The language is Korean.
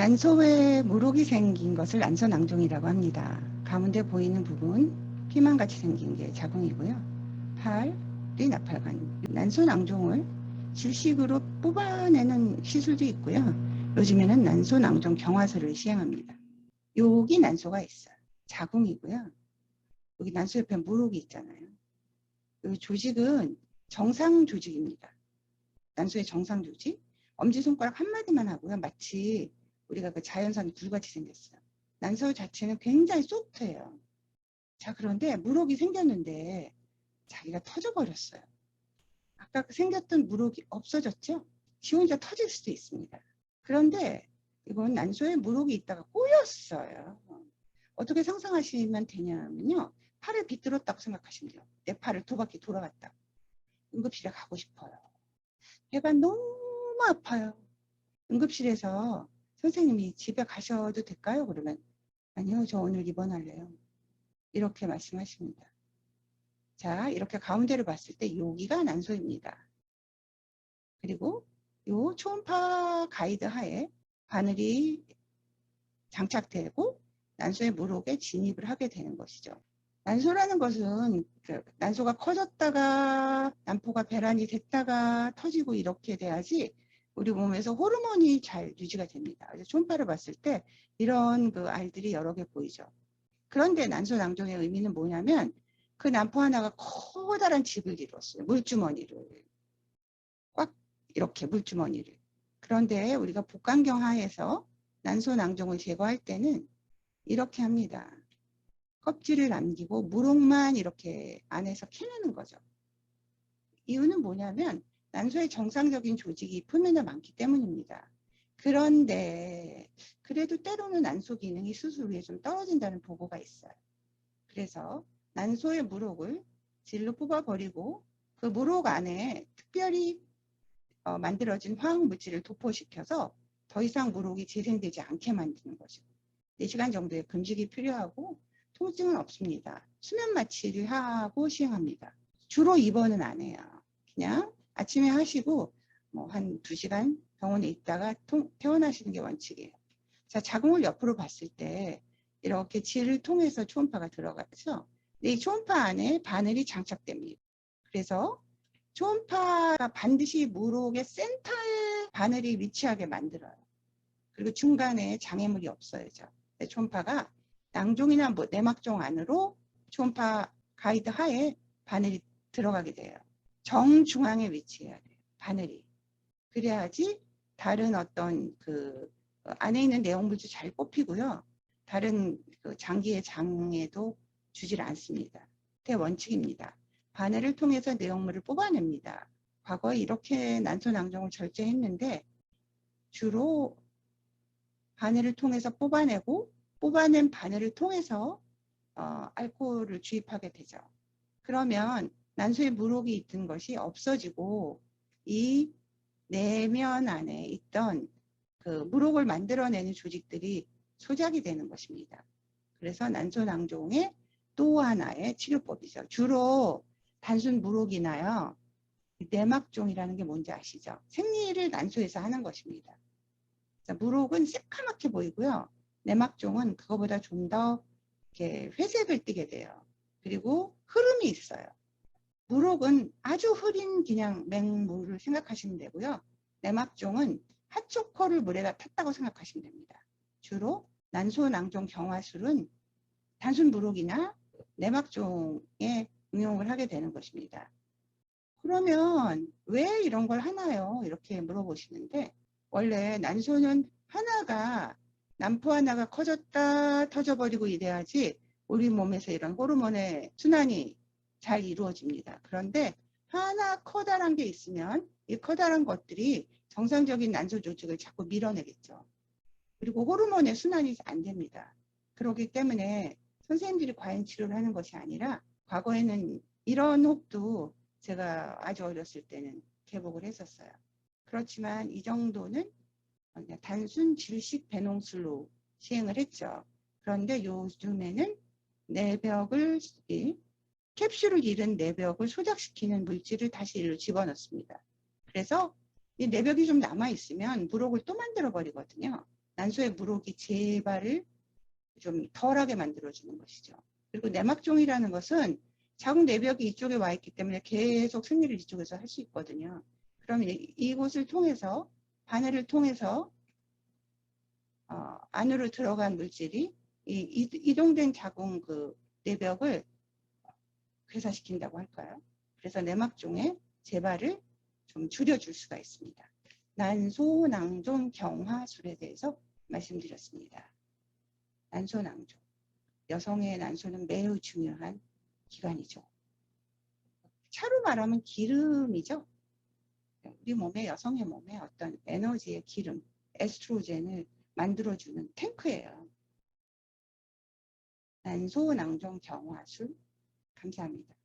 난소에 물혹이 생긴 것을 난소낭종이라고 합니다. 가운데 보이는 부분 피망같이 생긴 게 자궁이고요. 팔이 나팔관. 난소낭종을 질식으로 뽑아내는 시술도 있고요. 요즘에는 난소낭종 경화술을 시행합니다. 여기 난소가 있어요. 자궁이고요. 여기 난소 옆에 물혹이 있잖아요. 이 조직은 정상 조직입니다. 난소의 정상 조직. 엄지손가락 한마디만 하고요. 마치 우리가 그 자연산 굴같이 생겼어요. 난소 자체는 굉장히 소프트해요. 자, 그런데 물혹이 생겼는데 자기가 터져버렸어요. 아까 생겼던 물혹이 없어졌죠? 지 혼자 터질 수도 있습니다. 그런데 이건 난소에 물혹이 있다가 꼬였어요. 어떻게 상상하시면 되냐면요. 팔을 비틀었다고 생각하시면 돼요. 내 팔을 두 바퀴 돌아갔다. 응급실에 가고 싶어요. 배가 너무 아파요. 응급실에서 선생님이 집에 가셔도 될까요? 그러면 아니요, 저 오늘 입원할래요. 이렇게 말씀하십니다. 자, 이렇게 가운데를 봤을 때 여기가 난소입니다. 그리고 요 초음파 가이드 하에 바늘이 장착되고 난소의 물혹에 진입을 하게 되는 것이죠. 난소라는 것은 난소가 커졌다가 난포가 배란이 됐다가 터지고 이렇게 돼야지 우리 몸에서 호르몬이 잘 유지가 됩니다. 그래서 초음파를 봤을 때 이런 그 알들이 여러 개 보이죠. 그런데 난소낭종의 의미는 뭐냐면 그 난포 하나가 커다란 집을 이루었어요. 물주머니를. 꽉 이렇게 물주머니를. 그런데 우리가 복강경 하에서 난소낭종을 제거할 때는 이렇게 합니다. 껍질을 남기고 물혹만 이렇게 안에서 캐내는 거죠. 이유는 뭐냐면 난소의 정상적인 조직이 표면에 많기 때문입니다. 그런데 그래도 때로는 난소 기능이 수술 후에 좀 떨어진다는 보고가 있어요. 그래서 난소의 물혹을 질로 뽑아버리고 그 물혹 안에 특별히 만들어진 화학물질을 도포시켜서 더 이상 물혹이 재생되지 않게 만드는 거죠. 4시간 정도의 금식이 필요하고 통증은 없습니다. 수면 마취를 하고 시행합니다. 주로 입원은 안 해요. 그냥 아침에 하시고 뭐 한 2시간 병원에 있다가 퇴원하시는 게 원칙이에요. 자, 자궁을 옆으로 봤을 때 이렇게 질을 통해서 초음파가 들어가죠. 이 초음파 안에 바늘이 장착됩니다. 그래서 초음파가 반드시 물혹의 센터에 바늘이 위치하게 만들어요. 그리고 중간에 장애물이 없어야죠. 초음파가 낭종이나 내막종 안으로 초음파 가이드 하에 바늘이 들어가게 돼요. 정중앙에 위치해야 돼요. 바늘이. 그래야지 다른 어떤 그 안에 있는 내용물도 잘 뽑히고요. 다른 그 장기의 장애도 주질 않습니다. 대원칙입니다. 바늘을 통해서 내용물을 뽑아냅니다. 과거에 이렇게 난소낭종을 절제했는데 주로 바늘을 통해서 뽑아내고 뽑아낸 바늘을 통해서 알코올을 주입하게 되죠. 그러면 난소에 물혹이 있던 것이 없어지고 이 내면 안에 있던 그 물혹을 만들어내는 조직들이 소작이 되는 것입니다. 그래서 난소낭종의 또 하나의 치료법이죠. 주로 단순 물혹이나요. 내막종이라는 게 뭔지 아시죠? 생리를 난소에서 하는 것입니다. 물혹은 새카맣게 보이고요. 내막종은 그거보다 좀 더 이렇게 회색을 띠게 돼요. 그리고 흐름이 있어요. 물혹은 아주 흐린 그냥 맹물을 생각하시면 되고요. 내막종은 핫초코를 물에다 탔다고 생각하시면 됩니다. 주로 난소낭종 경화술은 단순 물혹이나 내막종에 응용을 하게 되는 것입니다. 그러면 왜 이런 걸 하나요? 이렇게 물어보시는데 원래 난소는 하나가 난포 하나가 커졌다 터져버리고 이래야지 우리 몸에서 이런 호르몬의 순환이 잘 이루어집니다. 그런데 하나 커다란 게 있으면 이 커다란 것들이 정상적인 난소 조직을 자꾸 밀어내겠죠. 그리고 호르몬의 순환이 안 됩니다. 그렇기 때문에 선생님들이 과잉 치료를 하는 것이 아니라 과거에는 이런 혹도 제가 아주 어렸을 때는 개복을 했었어요. 그렇지만 이 정도는 단순 질식 배농술로 시행을 했죠. 그런데 요즘에는 내벽을 캡슐을 잃은 내벽을 소작시키는 물질을 다시 일로 집어넣습니다. 그래서 이 내벽이 좀 남아있으면 물혹을 또 만들어 버리거든요. 난소의 물혹이 재발을 좀 덜하게 만들어주는 것이죠. 그리고 내막종이라는 것은 자궁 내벽이 이쪽에 와 있기 때문에 계속 생리를 이쪽에서 할 수 있거든요. 그럼 이곳을 통해서, 바늘을 통해서 안으로 들어간 물질이 이동된 자궁 그 내벽을 괴사시킨다고 할까요? 그래서 내막종의 재발을 좀 줄여줄 수가 있습니다. 난소낭종 경화술에 대해서 말씀드렸습니다. 난소낭종. 여성의 난소는 매우 중요한 기관이죠. 차로 말하면 기름이죠. 우리 몸에, 여성의 몸에 어떤 에너지의 기름, 에스트로겐을 만들어주는 탱크예요. 난소낭종 경화술. 감사합니다.